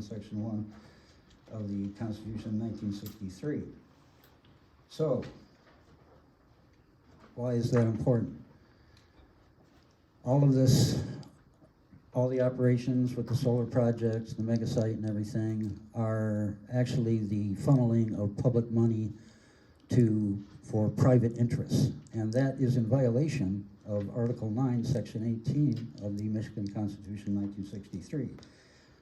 7, Section 1 of the Constitution of 1963. So, why is that important? All of this, all the operations with the solar projects, the mega site and everything are actually the funneling of public money for private interests. And that is in violation of Article 9, Section 18 of the Michigan Constitution 1963,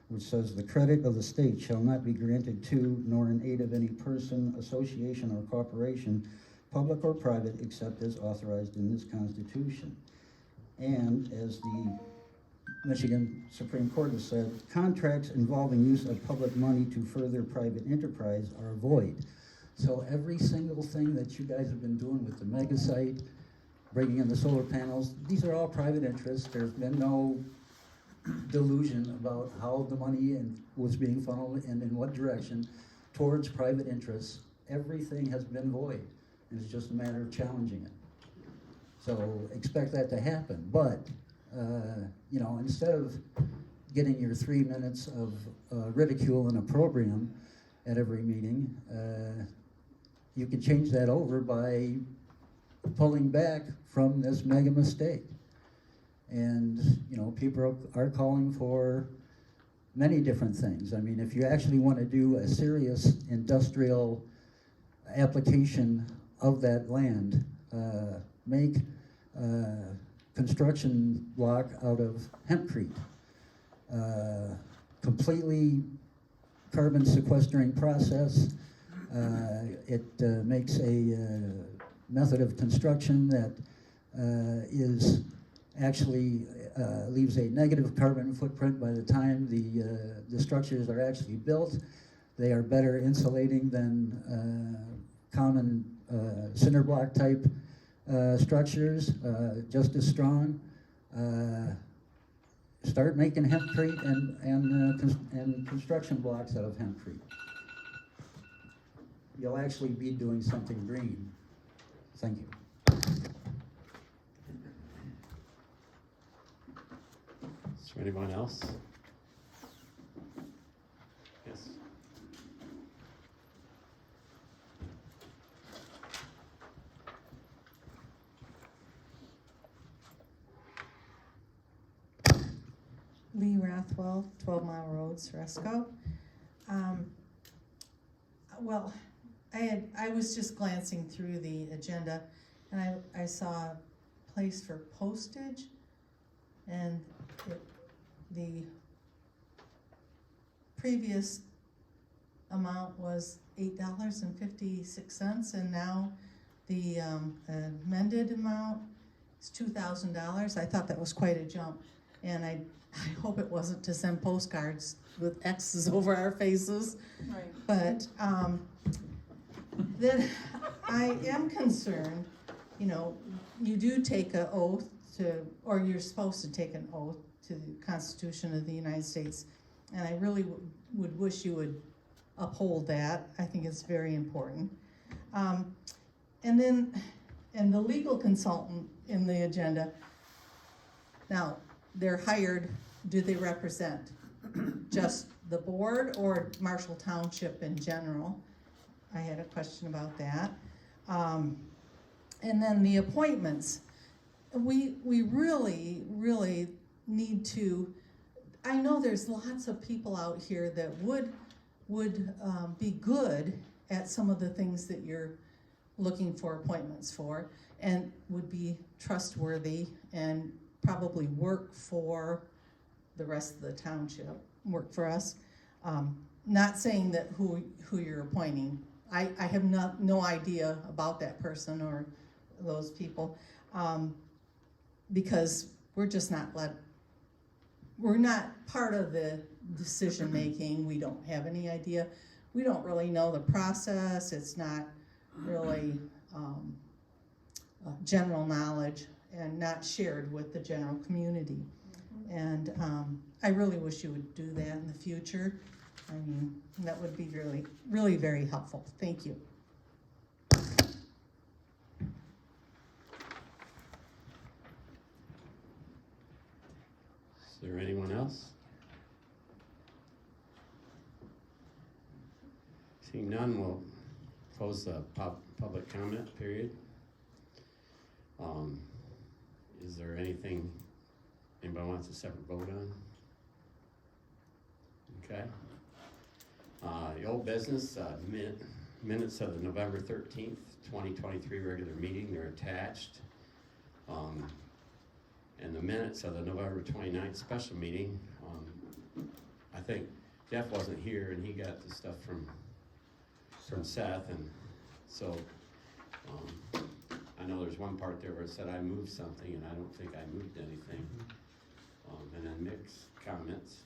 which says the credit of the state shall not be granted to nor in aid of any person, association, or corporation, public or private, except as authorized in this Constitution. And as the Michigan Supreme Court has said, contracts involving use of public money to further private enterprise are void. So every single thing that you guys have been doing with the mega site, bringing in the solar panels, these are all private interests. There's been no delusion about how the money was being funneled and in what direction towards private interests. Everything has been void, and it's just a matter of challenging it. So expect that to happen, but you know, instead of getting your 3 minutes of ridicule and opprobrium at every meeting, you can change that over by pulling back from this mega mistake. And you know, people are calling for many different things. I mean, if you actually want to do a serious industrial application of that land, make construction block out of hempcrete, completely carbon sequestering process. It makes a method of construction that is actually leaves a negative carbon footprint by the time the structures are actually built. They are better insulating than common cinder block type structures, just as strong. Start making hempcrete and construction blocks out of hempcrete. You'll actually be doing something green. Thank you. Is there anyone else? Yes. Lee Rathwell, 12 Mile Road, Ceresco. Well, I was just glancing through the agenda, and I saw a place for postage, and the previous amount was $8.56, and now the amended amount is $2,000. I thought that was quite a jump, and I hope it wasn't to send postcards with X's over our faces. Right. But then I am concerned, you know, you do take an oath to, or you're supposed to take an oath to the Constitution of the United States, and I really would wish you would uphold that. I think it's very important. And the legal consultant in the agenda, now, they're hired, do they represent just the board or Marshall Township in general? I had a question about that. And then the appointments. We really, really need to, I know there's lots of people out here that would be good at some of the things that you're looking for appointments for, and would be trustworthy and probably work for the rest of the township, work for us. Not saying that who you're appointing. I have no idea about that person or those people, because we're just not we're not part of the decision making. We don't have any idea. We don't really know the process. It's not really general knowledge and not shared with the general community. And I really wish you would do that in the future. I mean, that would be really, really very helpful. Thank you. Is there anyone else? Seeing none, we'll close the public comment period. Is there anything anybody wants a separate vote on? Okay. The old business, minutes of the November 13th, 2023 regular meeting, they're attached. And the minutes of the November 29th special meeting, I think Jeff wasn't here and he got the stuff from Seth, and so I know there's one part there where it said I moved something, and I don't think I moved anything. And then Mick's comments.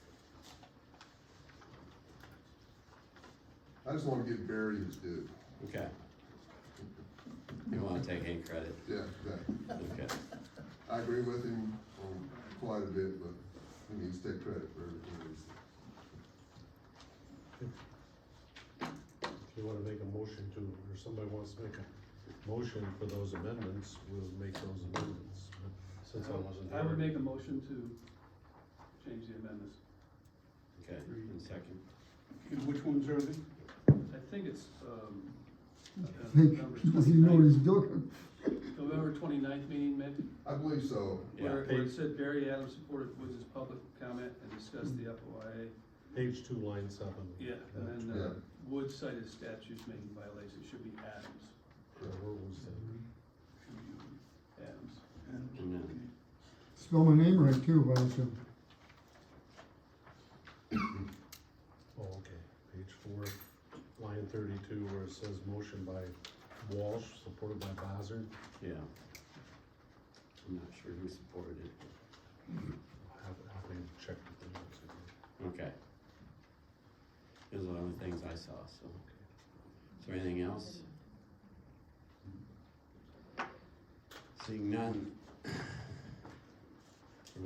I just want to give Barry his due. Okay. You don't want to take any credit? Yeah, exactly. Okay. I agree with him on quite a bit, but he needs to take credit for everything he's. If you wanna make a motion to, or somebody wants to make a motion for those amendments, we'll make those amendments. But since I wasn't there. I would make a motion to change the amendments. Okay, and second. Which ones are they? I think it's, Does he know what he's doing? November 29th meeting, Mick, I believe so. Yeah. where it said Barry Adams supported Woods' public comment and discussed the FOIA. Page 2, line 7. Yeah, and then, Yeah. Woods cited statutes making violations, should be Adams. Where was that? Should be Adams. And then, Spell my name right too, but it's Oh, okay, page 4, line 32, where it says motion by Walsh, supported by Bozard. yeah. I'm not sure who supported it. Have to check the notes again. Okay. Those are the only things I saw, so. Is there anything else? Seeing none. Do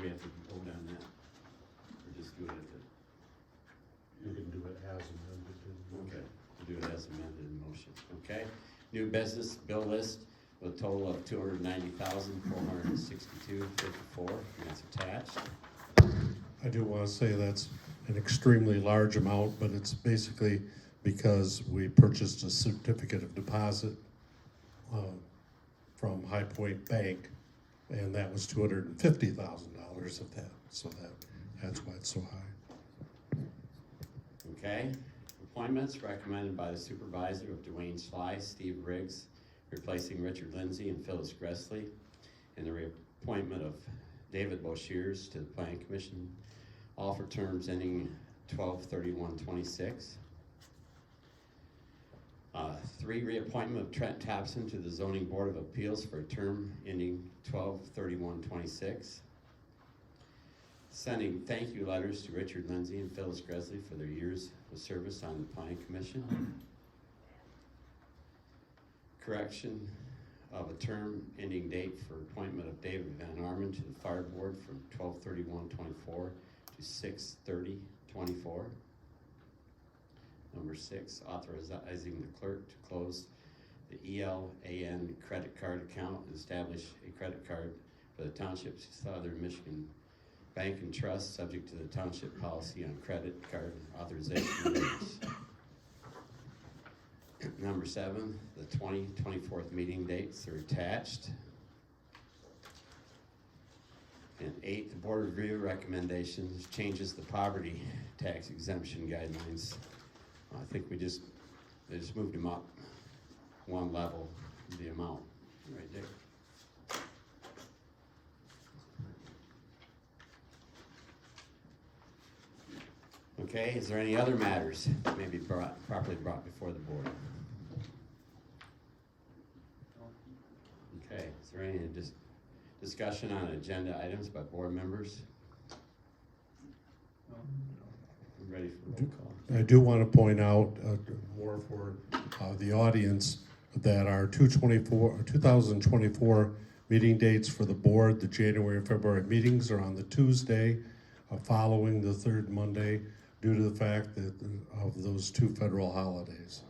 we have to vote on that? Or just do it at You can do it as amended. the, okay, we'll do it as amended in motion, okay? New business bill list with a total of $290,462.54, and that's attached. I do want to say that's an extremely large amount, but it's basically because we purchased a certificate of deposit from High Point Bank, and that was $250,000 of that, so that's why it's so high. Okay, appointments recommended by the supervisor of Dwayne Sly, Steve Riggs, replacing Richard Lindsay and Phyllis Gressley, and the reappointment of David Boshiers to the Planning Commission, all for terms ending 12/31/26. 3, reappointment of Trent Thompson to the Zoning Board of Appeals for a term ending 12/31/26. Sending thank you letters to Richard Lindsay and Phyllis Gressley for their years of service on the Planning Commission. Correction of a term ending date for appointment of David Van Arman to the Fire Board from 12/31/24 to 6/30/24. Number 6, authorizing the clerk to close the ELAN credit card account and establish a credit card for the Township's Southern Michigan Bank and Trust, subject to the township policy on credit card authorization rates. Number 7, the 2024 meeting dates are attached. And 8, the board review recommendations changes the poverty tax exemption guidelines. I think they just moved them up one level, the amount, right there. Okay, is there any other matters that may be properly brought before the board? Okay, is there any discussion on agenda items by board members? I'm ready for roll call. I do want to point out, more for the audience, that our 2024 meeting dates for the board, the January and February meetings are on the Tuesday following the third Monday, due to the fact that of those 2 federal holidays.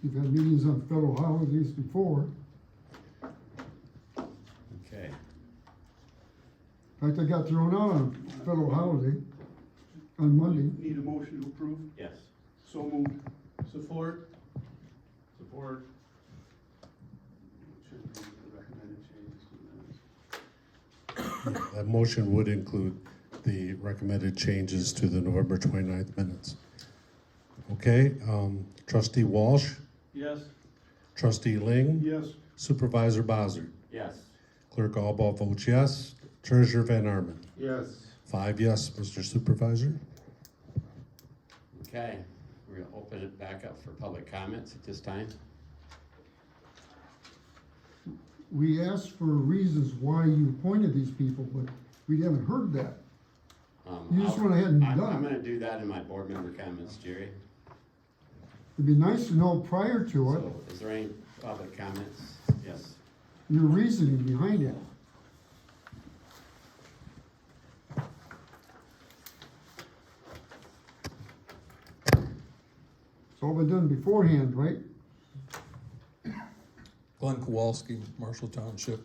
You've had meetings on federal holidays before. Okay, In fact, I got thrown out on federal holiday. on Monday. Need a motion to approve? Yes. So moved. Support? Support. Should be the recommended changes to the minutes. That motion would include the recommended changes to the November 29th minutes. Okay, trustee Walsh, Yes? trustee Ling, Yes. supervisor Bossert, Yes. clerk Alba votes yes, treasurer Van Arman. Yes. 5 yes, Mr. Supervisor. Okay, we're gonna open it back up for public comments at this time. We asked for reasons why you appointed these people, but we haven't heard that. You just went ahead and I'm done it. gonna do that in my board member comments, Jerry. It'd be nice to know prior to it, So, is there any public comments? Yes. your reasoning behind it. It's all been done beforehand, right? Glenn Kowalski, Marshall Township.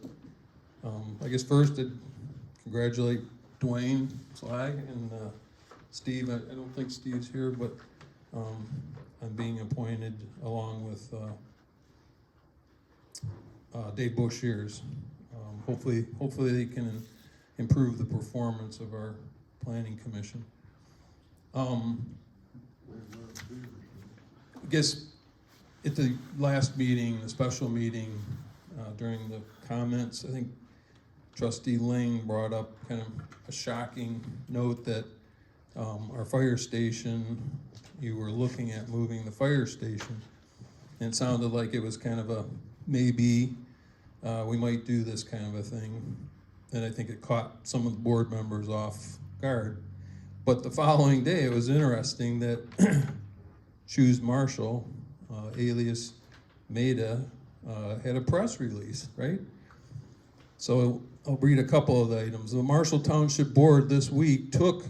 I guess first I'd congratulate Dwayne Slag and Steve. I don't think Steve's here, but I'm being appointed along with Dave Boshiers. Hopefully they can improve the performance of our planning commission. I guess at the last meeting, the special meeting, during the comments, I think trustee Ling brought up kind of a shocking note that our fire station, you were looking at moving the fire station. And it sounded like it was kind of a maybe, we might do this kind of a thing. And I think it caught some of the board members off guard. But the following day, it was interesting that Choose Marshall, alias MAEDA, had a press release, right? So I'll read a couple of the items. The Marshall Township Board this week took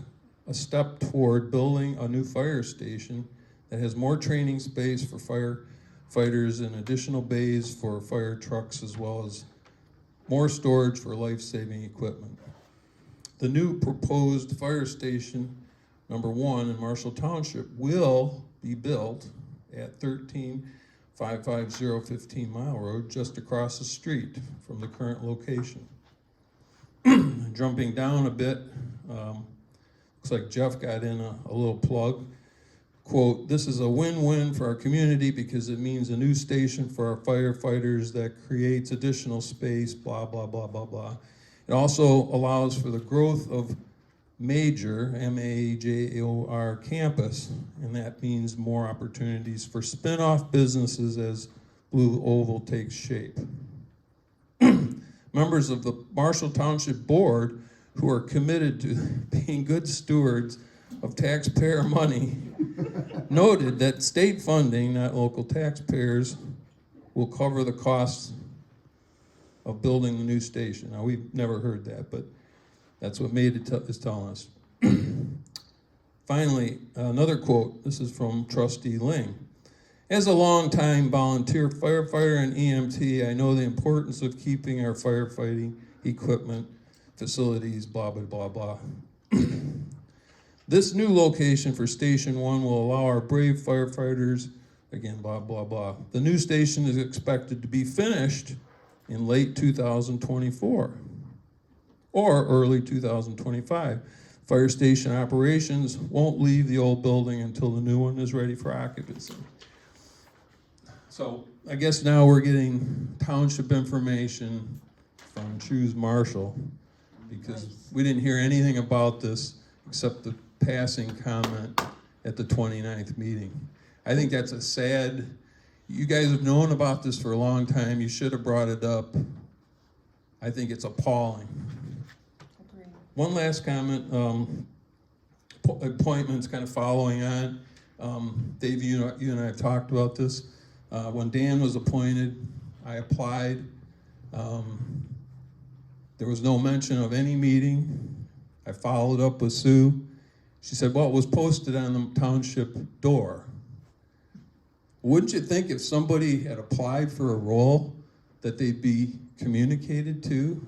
a step toward building a new fire station that has more training space for firefighters and additional bays for fire trucks, as well as more storage for life-saving equipment. The new proposed fire station, number 1 in Marshall Township, will be built at 13550 15 Mile Road, just across the street from the current location. Jumping down a bit, looks like Jeff got in a little plug. Quote, "This is a win-win for our community because it means a new station for our firefighters that creates additional space, blah, blah, blah, blah, blah. It also allows for the growth of major, MAJOR campus, and that means more opportunities for spin-off businesses as Blue Oval takes shape. Members of the Marshall Township Board who are committed to being good stewards of taxpayer money noted that state funding, not local taxpayers, will cover the costs of building the new station." Now, we've never heard that, but that's what MAEDA is telling us. Finally, another quote. This is from trustee Ling. "As a longtime volunteer firefighter and EMT, I know the importance of keeping our firefighting equipment, facilities, blah, blah, blah, blah. This new location for Station 1 will allow our brave firefighters," again, blah, blah, blah. "The new station is expected to be finished in late 2024 or early 2025. Fire station operations won't leave the old building until the new one is ready for occupancy." So I guess now we're getting township information from Choose Marshall, because we didn't hear anything about this except the passing comment at the 29th meeting. I think that's a sad, you guys have known about this for a long time, you should have brought it up. I think it's appalling. Agreed. One last comment, appointments kind of following on. Dave, you and I have talked about this. When Dan was appointed, I applied. There was no mention of any meeting. I followed up with Sue. She said, well, it was posted on the township door. Wouldn't you think if somebody had applied for a role that they'd be communicated to?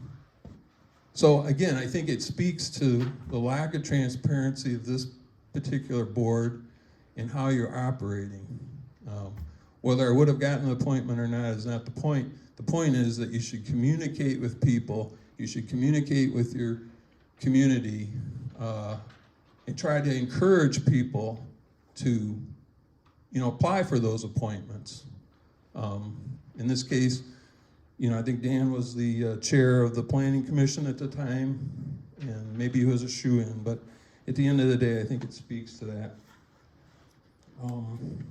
So again, I think it speaks to the lack of transparency of this particular board and how you're operating. Whether I would have gotten an appointment or not is not the point. The point is that you should communicate with people, you should communicate with your community, and try to encourage people to, apply for those appointments. In this case, I think Dan was the chair of the Planning Commission at the time, and maybe he was a shoo-in, but at the end of the day, I think it speaks to that.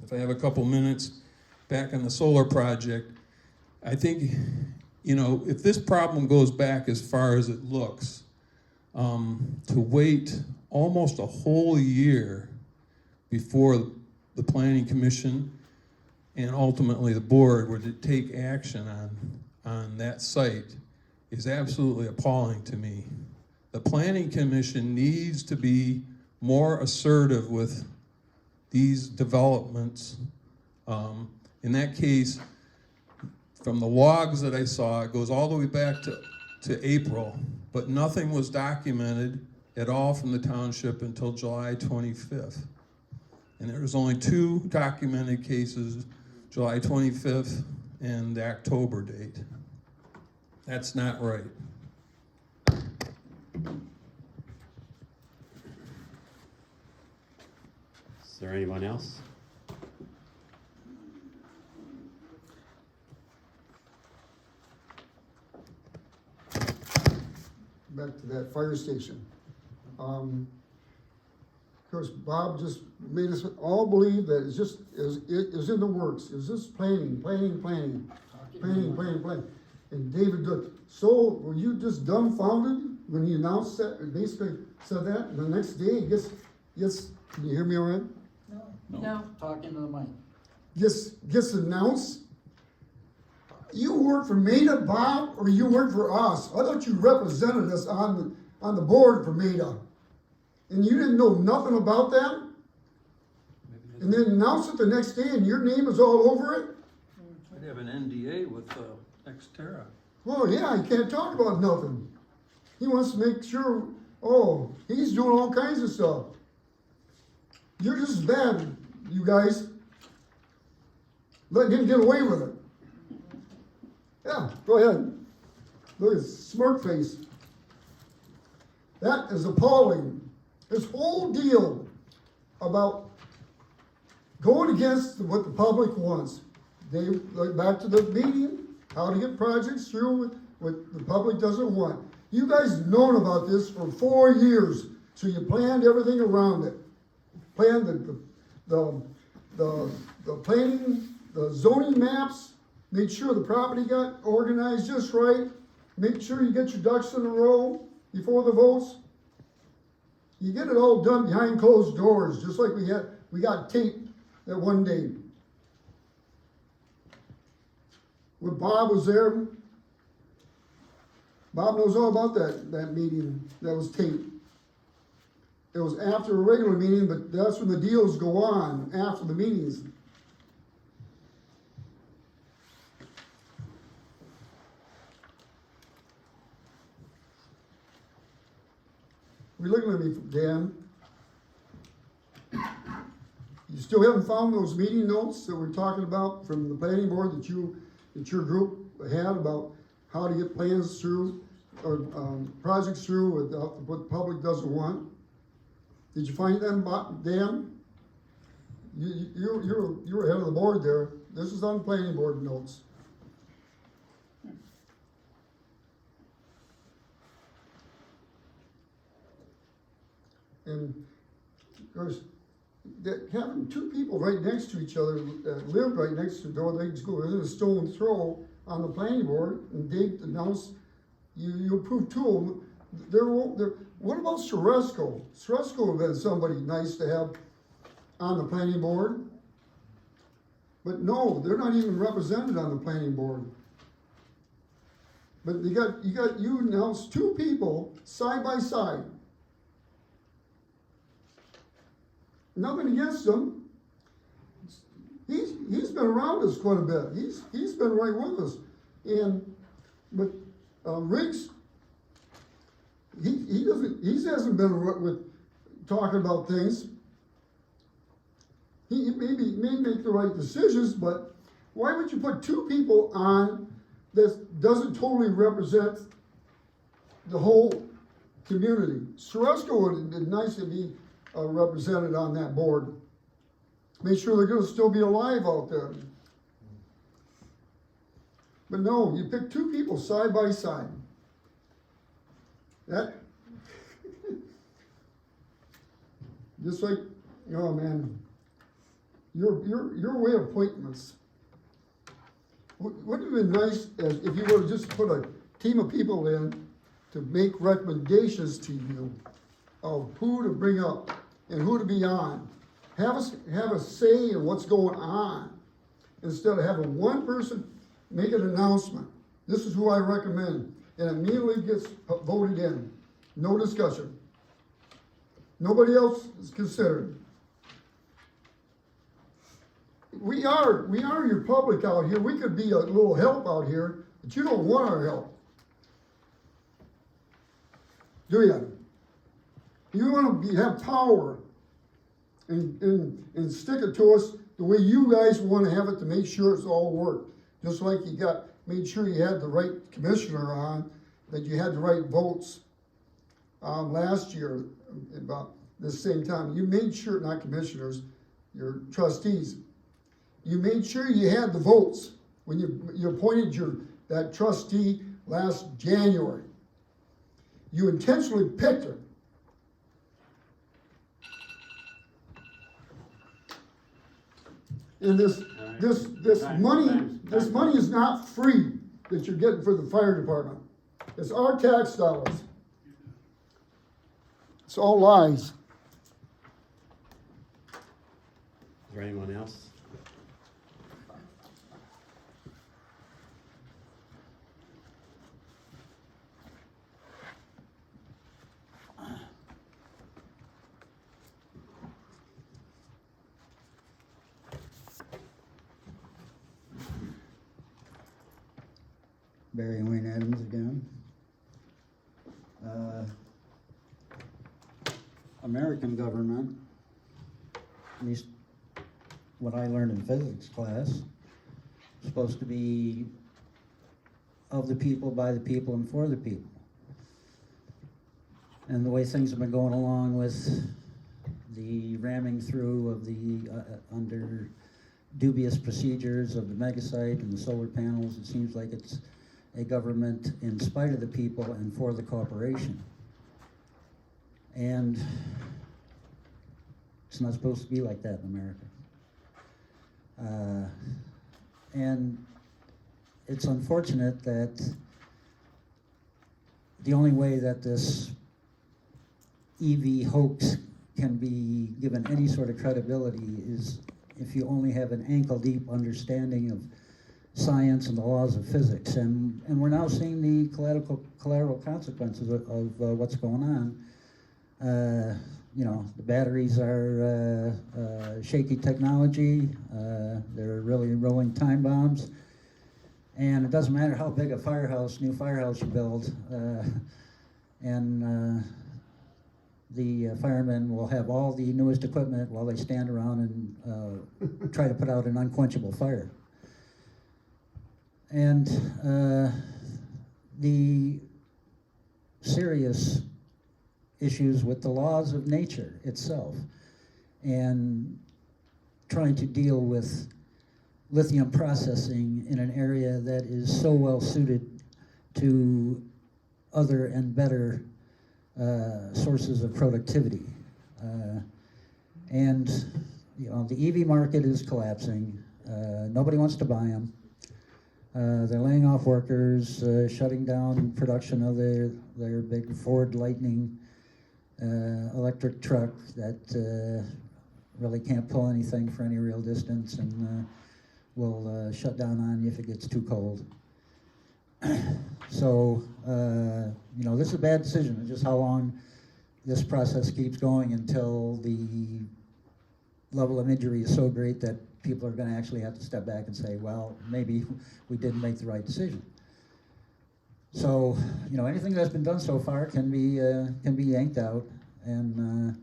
If I have a couple minutes, back on the solar project, I think, if this problem goes back as far as it looks, to wait almost a whole year before the Planning Commission and ultimately the board were to take action on that site is absolutely appalling to me. The Planning Commission needs to be more assertive with these developments. In that case, from the logs that I saw, it goes all the way back to April, but nothing was documented at all from the township until July 25th. And there was only 2 documented cases, July 25th and the October date. That's not right. Is there anyone else? Back to that fire station. Of course, Bob just made us all believe that it was in the works. It was just planning. And David Duck, so were you just dumbfounded when he announced that, basically said that, and the next day it gets, can you hear me all right? No. Talking to the mic. Gets announced? You work for MAEDA, Bob, or you work for us? I thought you represented us on the board for MAEDA. And you didn't know nothing about that? And then announce it the next day and your name is all over it? I'd have an NDA with Xterra. Well, yeah, he can't talk about nothing. He wants to make sure, he's doing all kinds of stuff. You're just as bad, you guys. Letting him get away with it. Yeah, go ahead. Look at his smirk face. That is appalling. This whole deal about going against what the public wants. Back to the meeting, how to get projects through what the public doesn't want. You guys known about this for 4 years, so you planned everything around it. Planned the planning, the zoning maps, made sure the property got organized just right, make sure you get your ducks in a row before the votes. You get it all done behind closed doors, just like we got taped that one day. When Bob was there, Bob knows all about that meeting that was taped. It was after a regular meeting, but that's when the deals go on, after the meetings. You're looking at me, Dan. You still haven't found those meeting notes that we're talking about from the planning board that your group had about how to get plans through or projects through without what the public doesn't want? Did you find them, Dan? You're ahead of the board there. This is on planning board notes. And of course, having 2 people right next to each other that lived right next to the door, they could go within a stone throw on the planning board, and Dave announced you approved 2 of them. What about Ceresco? Ceresco would have been somebody nice to have on the planning board. But no, they're not even represented on the planning board. But you announced 2 people side by side. Nothing against him. He's been around us quite a bit. He's been right with us. But Riggs, he hasn't been with talking about things. He may make the right decisions, but why would you put two people on that doesn't totally represent the whole community? Suresco would have been nice to be represented on that board. Make sure they're gonna still be alive out there. But no, you pick two people side by side. That, just like, oh man, your way of appointments. Wouldn't it have been nice as if you would have just put a team of people in to make recommendations to you of who to bring up and who to be on. Have a say in what's going on, instead of having one person make an announcement. This is who I recommend, and immediately gets voted in. No discussion. Nobody else is considered. We are your public out here. We could be a little help out here, but you don't want our help. Do you? You want to have power and stick it to us the way you guys want to have it, to make sure it's all worked. Just like you made sure you had the right commissioner on, that you had the right votes last year about this same time. You made sure, not commissioners, your trustees, you made sure you had the votes when you appointed that trustee last January. You intentionally picked her. And this money is not free that you're getting for the fire department. It's our tax dollars. It's all lies. Is there anyone else? Barry Wayne Adams again. American government, at least what I learned in physics class, is supposed to be of the people, by the people, and for the people. And the way things have been going along with the ramming through of the under dubious procedures of the mega site and the solar panels, it seems like it's a government in spite of the people and for the corporation. And it's not supposed to be like that in America. And it's unfortunate that the only way that this EV hoax can be given any sort of credibility is if you only have an ankle-deep understanding of science and the laws of physics. And we're now seeing the collateral consequences of what's going on. You know, the batteries are shaky technology. They're really rolling time bombs. And it doesn't matter how big a new firehouse you build, the firemen will have all the newest equipment while they stand around and try to put out an unquenchable fire. And the serious issues with the laws of nature itself, and trying to deal with lithium processing in an area that is so well suited to other and better sources of productivity. And you know, the EV market is collapsing. Nobody wants to buy them. They're laying off workers, shutting down production of their big Ford Lightning electric truck that really can't pull anything for any real distance, and will shut down on you if it gets too cold. So, you know, this is a bad decision. It's just how long this process keeps going until the level of injury is so great that people are going to actually have to step back and say, well, maybe we didn't make the right decision. So, you know, anything that's been done so far can be yanked out. And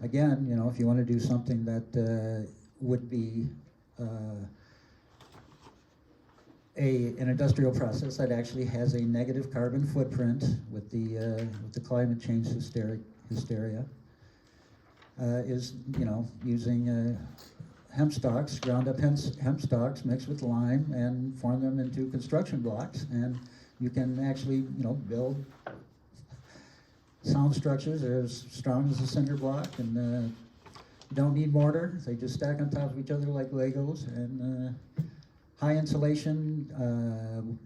again, you know, if you want to do something that would be an industrial process that actually has a negative carbon footprint with the climate change hysteria. Is, you know, using hemp stalks, ground up hemp stalks mixed with lime and form them into construction blocks, and you can actually, you know, build sound structures that are as strong as a cinder block, and you don't need mortar. They just stack on top of each other like Legos, and high insulation,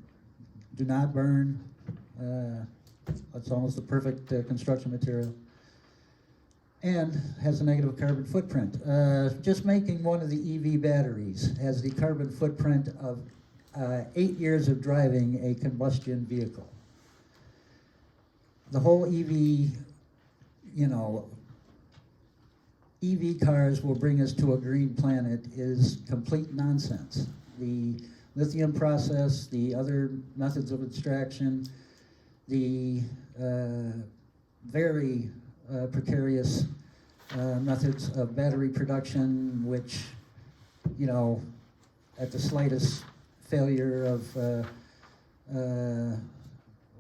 do not burn. It's almost the perfect construction material, and has a negative carbon footprint. Just making one of the EV batteries has the carbon footprint of 8 years of driving a combustion vehicle. The whole EV, you know, EV cars will bring us to a green planet is complete nonsense. The lithium process, the other methods of extraction, the very precarious methods of battery production, which, you know, at the slightest failure of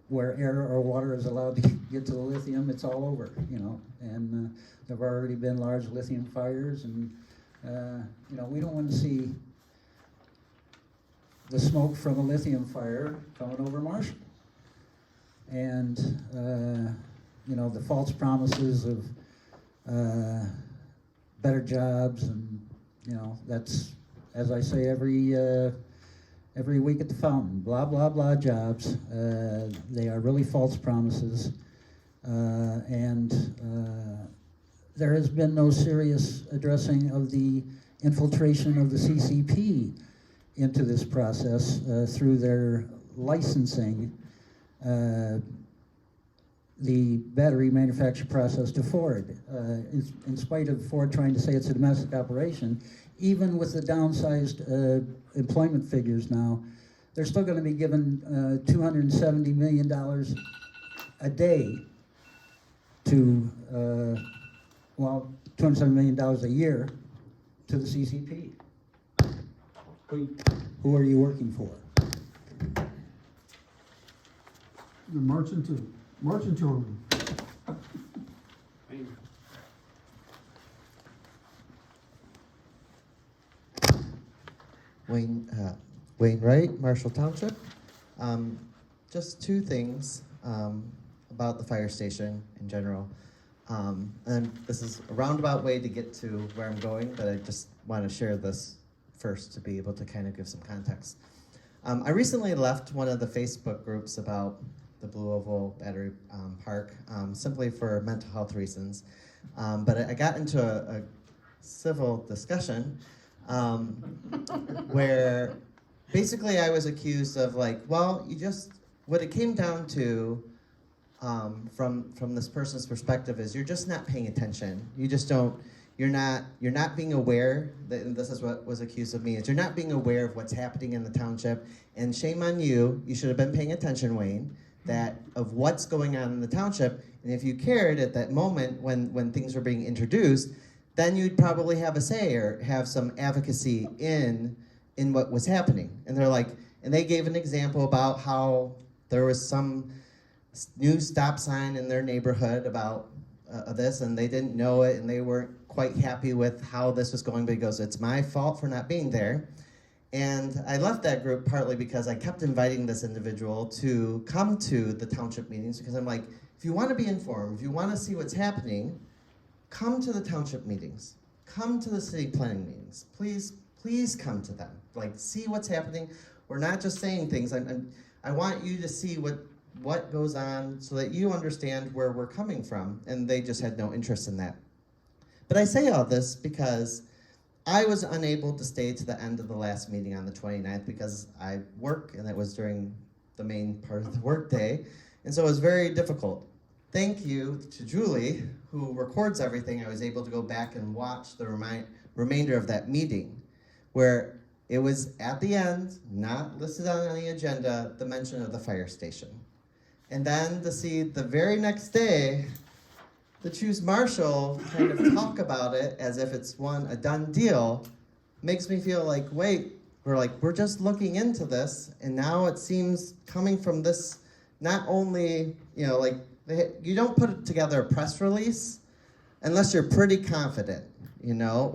where air or water is allowed to get to the lithium, it's all over, you know. And there have already been large lithium fires, and you know, we don't want to see the smoke from a lithium fire coming over Marshall. And you know, the false promises of better jobs, and you know, that's, as I say every week at the fountain, blah blah blah jobs. They are really false promises, and there has been no serious addressing of the infiltration of the CCP into this process through their licensing the battery manufacture process to Ford. In spite of Ford trying to say it's a domestic operation, even with the downsized employment figures now, they're still going to be given $270 million a day to, well, $270 million a year to the CCP. Who are you working for? You're marching to them. Wayne Wright, Marshall Township. Just two things about the fire station in general. And this is a roundabout way to get to where I'm going, but I just want to share this first to be able to kind of give some context. I recently left one of the Facebook groups about the Blue Oval Battery Park, simply for mental health reasons. But I got into a civil discussion where basically I was accused of like, well, what it came down to from this person's perspective is you're just not paying attention. You're not being aware, and this is what was accused of me, is you're not being aware of what's happening in the township, and shame on you, you should have been paying attention, Wayne, of what's going on in the township, and if you cared at that moment when things were being introduced, then you'd probably have a say or have some advocacy in what was happening. And they're like, and they gave an example about how there was some new stop sign in their neighborhood about this, and they didn't know it, and they weren't quite happy with how this was going, but he goes, it's my fault for not being there. And I left that group partly because I kept inviting this individual to come to the township meetings, because I'm like, if you want to be informed, if you want to see what's happening, come to the township meetings, come to the city planning meetings, please come to them. Like, see what's happening. We're not just saying things. I want you to see what goes on so that you understand where we're coming from, and they just had no interest in that. But I say all this because I was unable to stay to the end of the last meeting on the 29th because I work, and that was during the main part of the work day, and so it was very difficult. Thank you to Julie, who records everything. I was able to go back and watch the remainder of that meeting, where it was at the end, not listed on any agenda, the mention of the fire station. And then to see the very next day, to choose Marshall kind of talk about it as if it's a done deal, makes me feel like, wait, we're just looking into this, and now it seems coming from this, not only, you don't put together a press release unless you're pretty confident,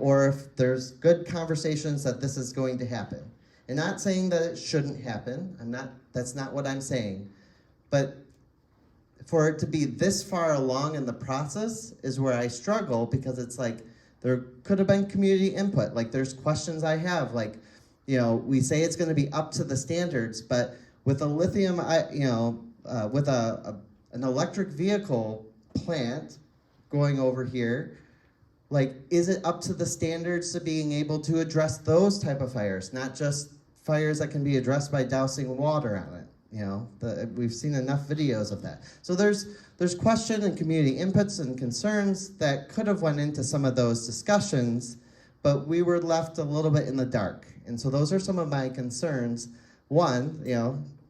or if there's good conversations that this is going to happen. And not saying that it shouldn't happen, that's not what I'm saying. But for it to be this far along in the process is where I struggle, because it's like, there could have been community input. Like, there's questions I have, like, we say it's gonna be up to the standards, but with a lithium, with an electric vehicle plant going over here, like, is it up to the standards to being able to address those type of fires, not just fires that can be addressed by dousing water on it? We've seen enough videos of that. So there's question and community inputs and concerns that could have went into some of those discussions, but we were left a little bit in the dark. And so those are some of my concerns. One,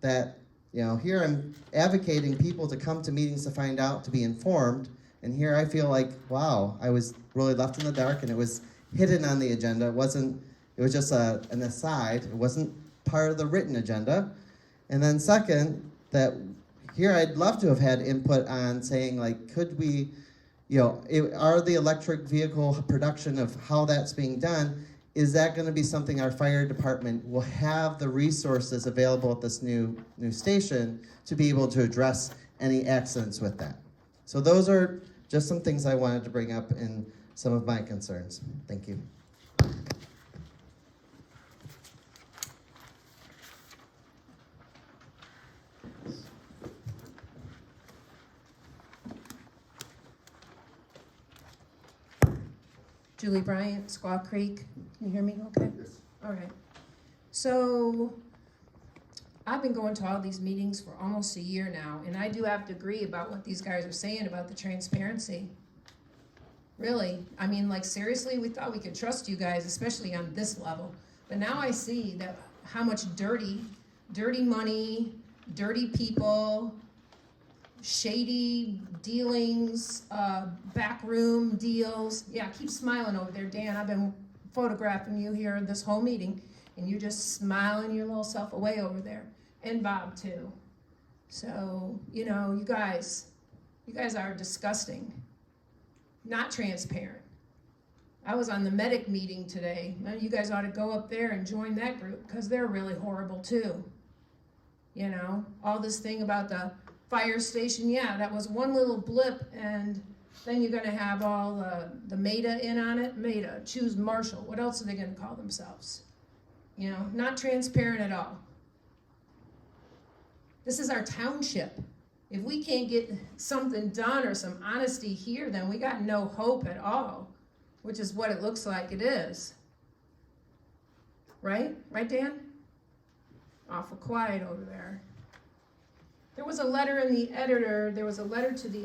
that here I'm advocating people to come to meetings to find out, to be informed, and here I feel like, wow, I was really left in the dark, and it was hidden on the agenda. It was just an aside. It wasn't part of the written agenda. And then second, that here I'd love to have had input on saying, like, could we, are the electric vehicle production of how that's being done, is that going to be something our fire department will have the resources available at this new station to be able to address any accidents with that? So those are just some things I wanted to bring up in some of my concerns. Thank you. Julie Bryant, Squaw Creek. Can you hear me okay? Yes. All right. So I've been going to all these meetings for almost a year now, and I do have to agree about what these guys are saying about the transparency. Really. I mean, like, seriously, we thought we could trust you guys, especially on this level. But now I see that how much dirty money, dirty people, shady dealings, backroom deals. Yeah, keep smiling over there, Dan. I've been photographing you here this whole meeting, and you're just smiling your little self away over there. And Bob, too. So, you guys are disgusting. Not transparent. I was on the medic meeting today. You guys ought to go up there and join that group, because they're really horrible, too. All this thing about the fire station, yeah, that was one little blip, and then you're gonna have all the MAEDA in on it. MAEDA, choose Marshall. What else are they gonna call themselves? Not transparent at all. This is our township. If we can't get something done or some honesty here, then we got no hope at all, which is what it looks like it is. Right? Right, Dan? Awful quiet over there. There was a letter to the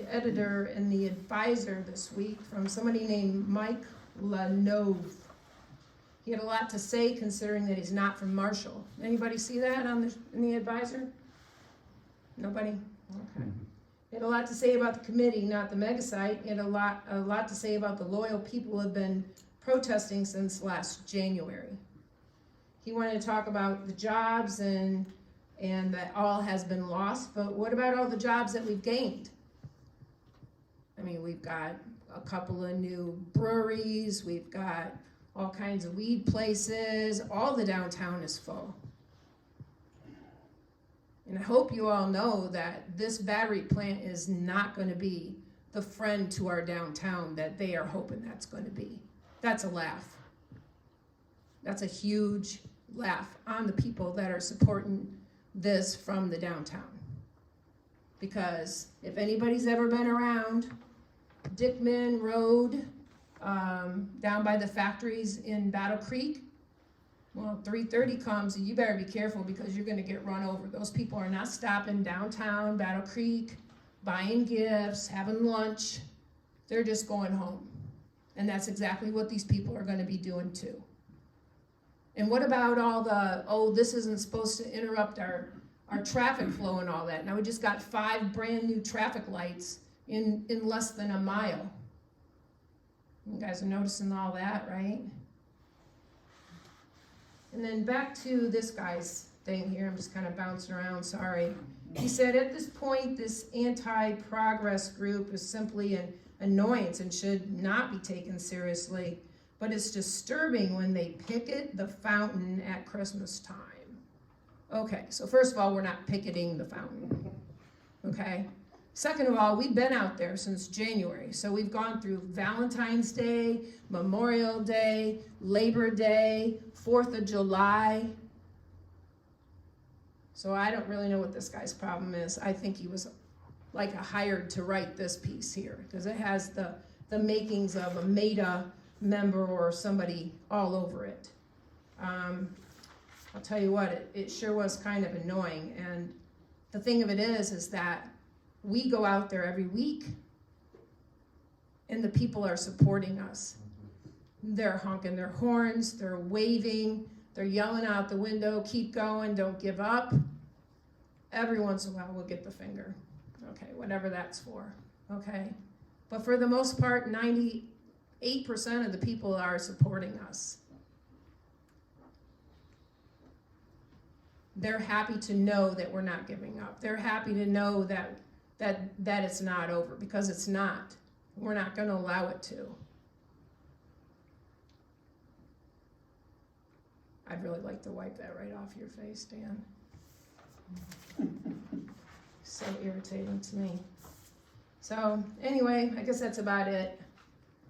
editor and the advisor this week from somebody named Mike Lanove. He had a lot to say, considering that he's not from Marshall. Anybody see that in the advisor? Nobody? Okay. He had a lot to say about the committee, not the mega site. He had a lot to say about the loyal people who have been protesting since last January. He wanted to talk about the jobs and that all has been lost, but what about all the jobs that we've gained? I mean, we've got a couple of new breweries, we've got all kinds of weed places, all the downtown is full. And I hope you all know that this battery plant is not going to be the friend to our downtown that they are hoping that's going to be. That's a laugh. That's a huge laugh on the people that are supporting this from the downtown. Because if anybody's ever been around Dickman Road, down by the factories in Battle Creek, well, 3:30 comes and you better be careful, because you're gonna get run over. Those people are not stopping downtown Battle Creek, buying gifts, having lunch. They're just going home. And that's exactly what these people are gonna be doing too. And what about all this isn't supposed to interrupt our traffic flow and all that. Now we just got 5 brand new traffic lights in less than a mile. You guys are noticing all that, right? And then back to this guy's thing here, I'm just kind of bouncing around, sorry. He said, at this point, this anti-progress group is simply an annoyance and should not be taken seriously, but it's disturbing when they picket the fountain at Christmas time. Okay, so first of all, we're not picketing the fountain, okay? Second of all, we've been out there since January, so we've gone through Valentine's Day, Memorial Day, Labor Day, 4th of July. So I don't really know what this guy's problem is. I think he was like hired to write this piece here, because it has the makings of a MAEDA member or somebody all over it. I'll tell you what, it sure was kind of annoying. And the thing of it is that we go out there every week and the people are supporting us. They're honking their horns, they're waving, they're yelling out the window, keep going, don't give up. Every once in a while we'll get the finger. Okay, whatever that's for, okay? But for the most part, 98% of the people are supporting us. They're happy to know that we're not giving up. They're happy to know that it's not over, because it's not. We're not going to allow it to. I'd really like to wipe that right off your face, Dan. So irritating to me. So anyway, I guess that's about it.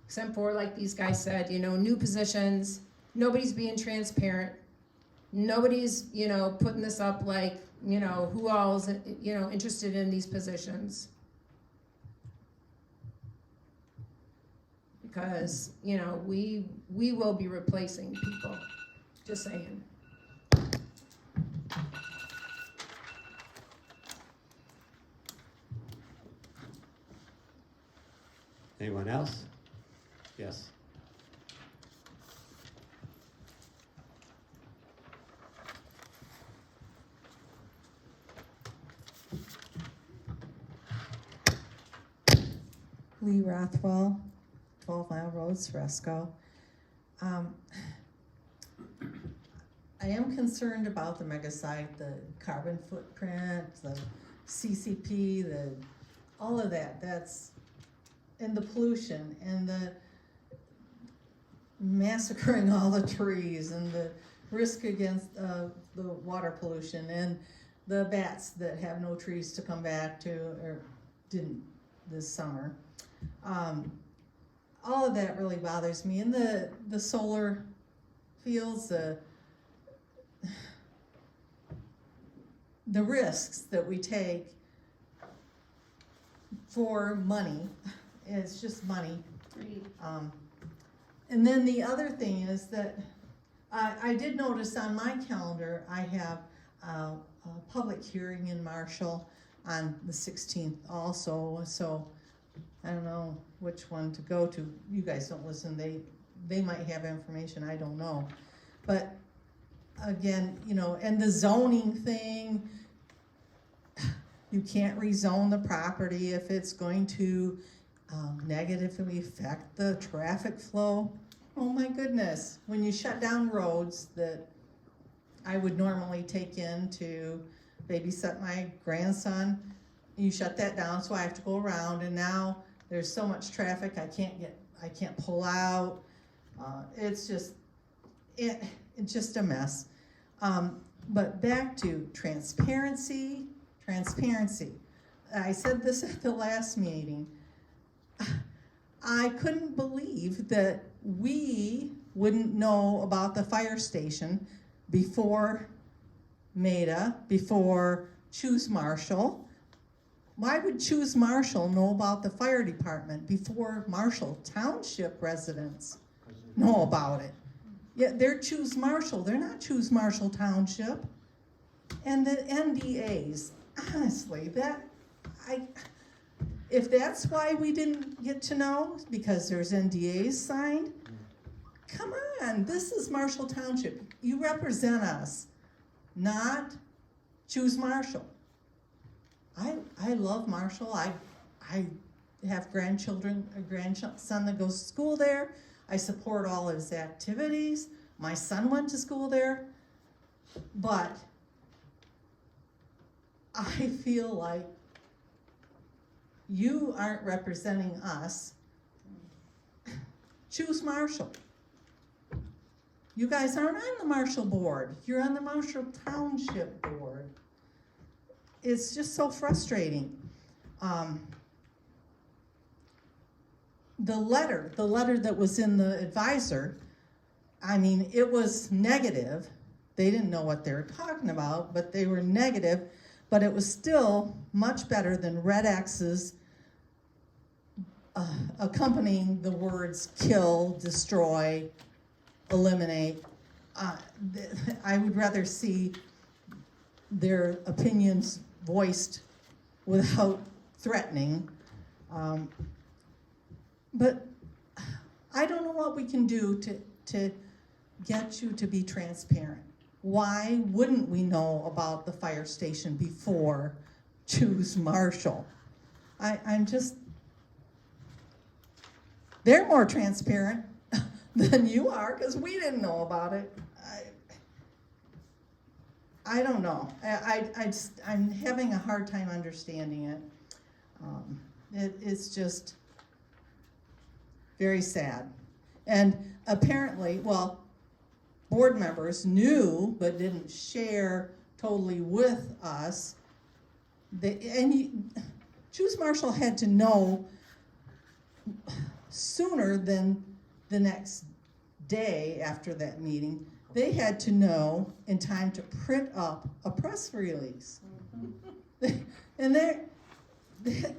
Except for, like these guys said, new positions. Nobody's being transparent. Nobody's, putting this up like, who all is, interested in these positions. Because, we will be replacing people. Just saying. Anyone else? Yes. Lee Rothwell, 12 Mile Road, Ceresco. I am concerned about the mega site, the carbon footprint, the CCP, all of that. And the pollution and the massacring all the trees and the risk against the water pollution and the bats that have no trees to come back to, or didn't this summer. All of that really bothers me. And the solar fields, the risks that we take for money, it's just money. And then the other thing is that I did notice on my calendar, I have a public hearing in Marshall on the 16th also, so I don't know which one to go to. You guys don't listen, they might have information, I don't know. But again, and the zoning thing, you can't rezone the property if it's going to negatively affect the traffic flow. Oh my goodness, when you shut down roads that I would normally take in to babysit my grandson, you shut that down, so I have to go around, and now there's so much traffic, I can't pull out. It's just a mess. But back to transparency. I said this at the last meeting. I couldn't believe that we wouldn't know about the fire station before MAEDA, before Choose Marshall. Why would Choose Marshall know about the fire department before Marshall Township residents know about it? Yeah, they're Choose Marshall, they're not Choose Marshall Township. And the NDAs, honestly, if that's why we didn't get to know, because there's NDAs signed, come on, this is Marshall Township. You represent us, not Choose Marshall. I love Marshall. I have grandchildren, a grandson that goes to school there. I support all of his activities. My son went to school there. But I feel like you aren't representing us. Choose Marshall. You guys aren't on the Marshall board. You're on the Marshall Township Board. It's just so frustrating. The letter that was in the advisor, I mean, it was negative. They didn't know what they were talking about, but they were negative. But it was still much better than red X's accompanying the words kill, destroy, eliminate. I would rather see their opinions voiced without threatening. But I don't know what we can do to get you to be transparent. Why wouldn't we know about the fire station before choose Marshall? I'm just, they're more transparent than you are because we didn't know about it. I don't know. I'm having a hard time understanding it. It's just very sad. And apparently, well, board members knew but didn't share totally with us. Choose Marshall had to know sooner than the next day after that meeting. They had to know in time to print up a press release. And that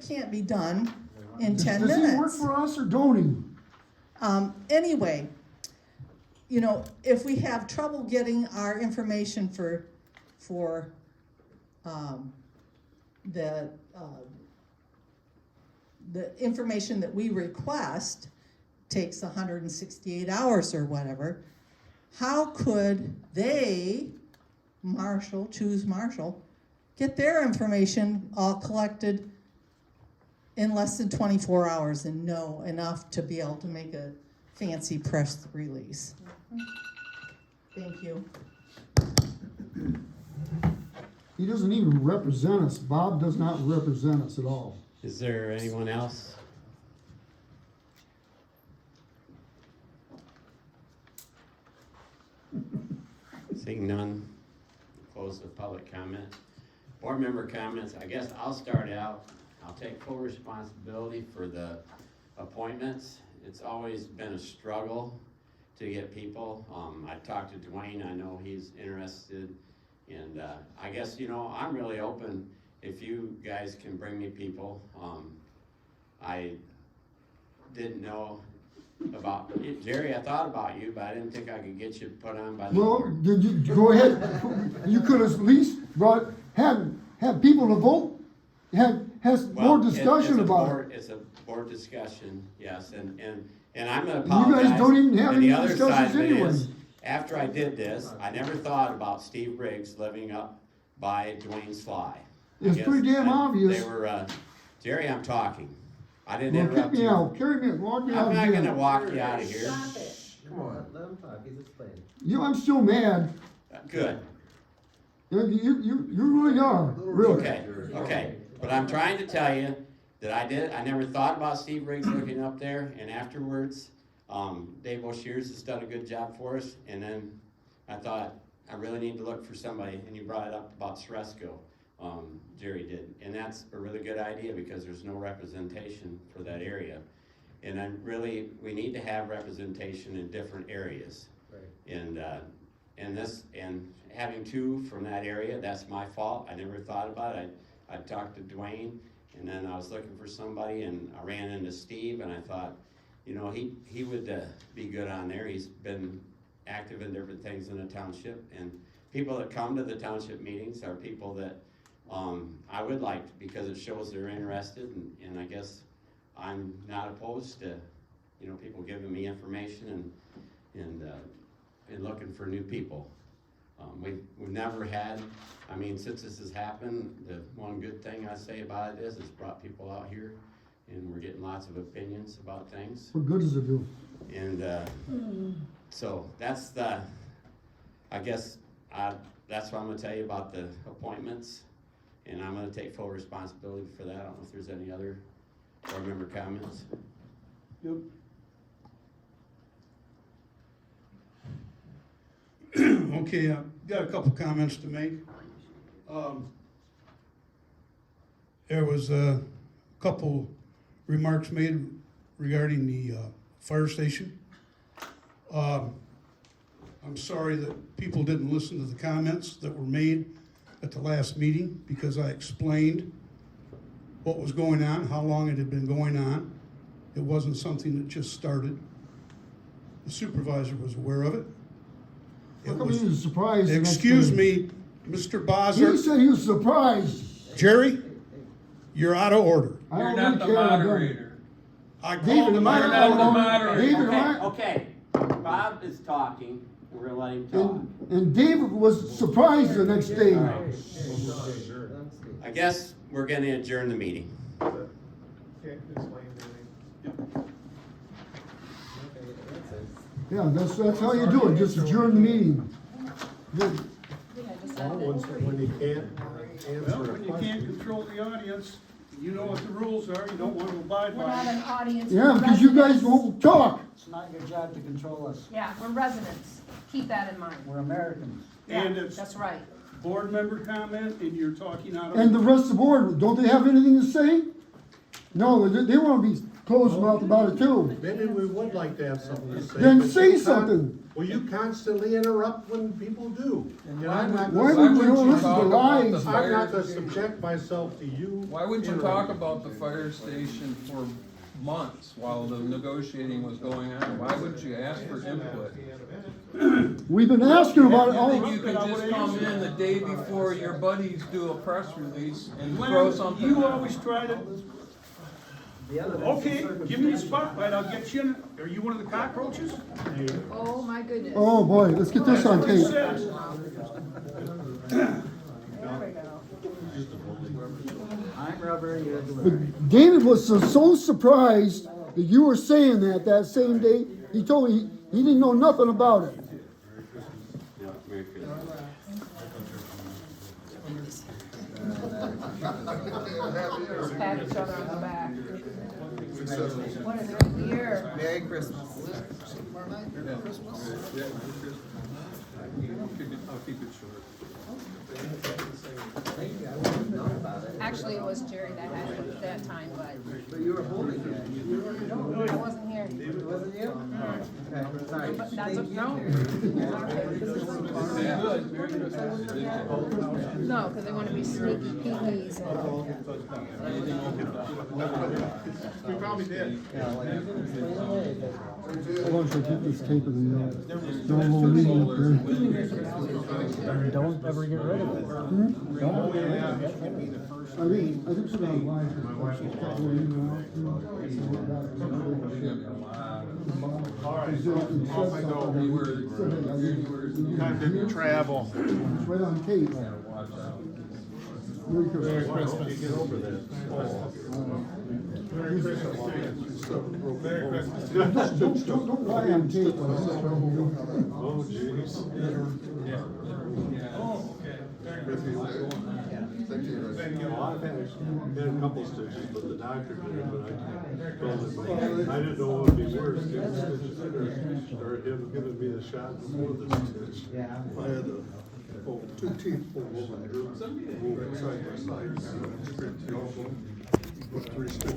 can't be done in 10 minutes. Does he work for us or don't he? Anyway, you know, if we have trouble getting our information for the information that we request takes 168 hours or whatever, how could they, Marshall, choose Marshall, get their information all collected in less than 24 hours and know enough to be able to make a fancy press release? Thank you. He doesn't even represent us. Bob does not represent us at all. Is there anyone else? Seeing none, close the public comment. Board member comments, I guess I'll start out. I'll take full responsibility for the appointments. It's always been a struggle to get people. I talked to Dwayne, I know he's interested, and I guess, you know, I'm really open if you guys can bring me people. I didn't know about, Jerry, I thought about you, but I didn't think I could get you put on by the Well, board. did you go ahead? You could have at least had people to vote. Has more discussion about it. It's a board discussion, yes, and I'm gonna You apologize. guys don't even have And the any other discussions side of it anyway. is, after I did this, I never thought about Steve Riggs living up by Dwayne Sly. I It's guess pretty damn obvious. They were, Jerry, I'm talking. I didn't Well, kick interrupt me you. out, carry me, walk me out. I'm not again. gonna walk you out of here. Stop it. Come on, let him talk, he's explaining. I'm still mad. Good, You really are, really. okay, but I'm trying to tell you that I never thought about Steve Riggs looking up there, and afterwards, Dave O'Shears has done a good job for us, and then I thought, I really need to look for somebody, and you brought it up about Sresco, Jerry did, and that's a really good idea, because there's no representation for that area. And then really, we need to have representation in different areas. Right. And having two from that area, that's my fault. I never thought about it. I talked to Dwayne, and then I was looking for somebody, and I ran into Steve, and I thought, you know, he would be good on there. He's been active in different things in the township, and people that come to the township meetings are people that I would like, because it shows they're interested, and I guess I'm not opposed to, you know, people giving me information and looking for new people. We've never had, I mean, since this has happened, the one good thing I say about it is it's brought people out here, and we're getting lots of opinions about things. What good does it do? And so that's I guess that's what I'm gonna tell you about the appointments, and I'm gonna take full responsibility for that. I don't know if there's any other board member comments. Yep. Okay, I've got a couple comments to make. There was a couple remarks made regarding the fire station. I'm sorry that people didn't listen to the comments that were made at the last meeting, because I explained what was going on, how long it had been going on. It wasn't something that just started. The supervisor was aware of it. How come he was surprised? the next Excuse day? me, Mr. He Bozzer. said he was surprised. Jerry, you're out of order. I You're don't not really the care about that. moderator. I David, called am I him. not the wrong? moderator. David, Okay, am I- okay, Bob is talking, we're gonna let him talk. and David was surprised the next day. I guess we're gonna adjourn the meeting. Yeah, that's how you do it, just adjourn the meeting. Good. When you can't Well, when you can't control the audience, you know what the rules are, you don't want to abide We're not by an them. audience. Yeah, we're because you guys residents. won't talk. It's not your job to control us. Yeah, we're residents. Keep that in mind. We're Americans. And Yeah, it's that's right. board member comment, and you're talking out of. And the rest of the board, don't they have anything to say? No, they wanna be closed mouth about it too. Maybe we would like to have something to say. Then but say you something. Well, you constantly interrupt when people do. And I'm not, Why Why would we would don't you listen talk to about lies? the I'm fire not to station? subject myself to you. Why would you talk interrupting. about the fire station for months while the negotiating was going on? Why wouldn't you ask for input? We've been asking about it You all. think you could just come in the day before your buddies do a press release and throw something You out? always try to, okay, give me the spotlight, I'll get you in. Are you one of the cockroaches? Oh, my goodness. Oh, boy, let's get this on That's what it tape. says. I'm rubber, you're glue. But David was so surprised that you were saying that same day. He told me he didn't know nothing about it. Yeah, Merry Christmas. Pat each other on the back. What a great year. Merry Christmas. I'll keep it short. Actually, it was Jerry that had it at that time, but You were holding it. I wasn't here. Wasn't you? Okay, sorry. But that's, no. Good, Merry Christmas. No, because they want to be sneaky peekees and. We probably did. I want you to keep this tape in the little meeting up there. Don't ever get rid of it. I think so. Time to travel. It's right on tape. Merry Christmas. You get over that. Merry Christmas. Merry Christmas. Don't lie on tape. Oh, jeez. Oh, okay. Thank you, guys. I've had a couple stitches, but the doctor did it, but I told him, I didn't know what would be worse, getting stitches in or him giving me the shot before the stitch. I had two teeth pulled, moving side by side. Three stitches.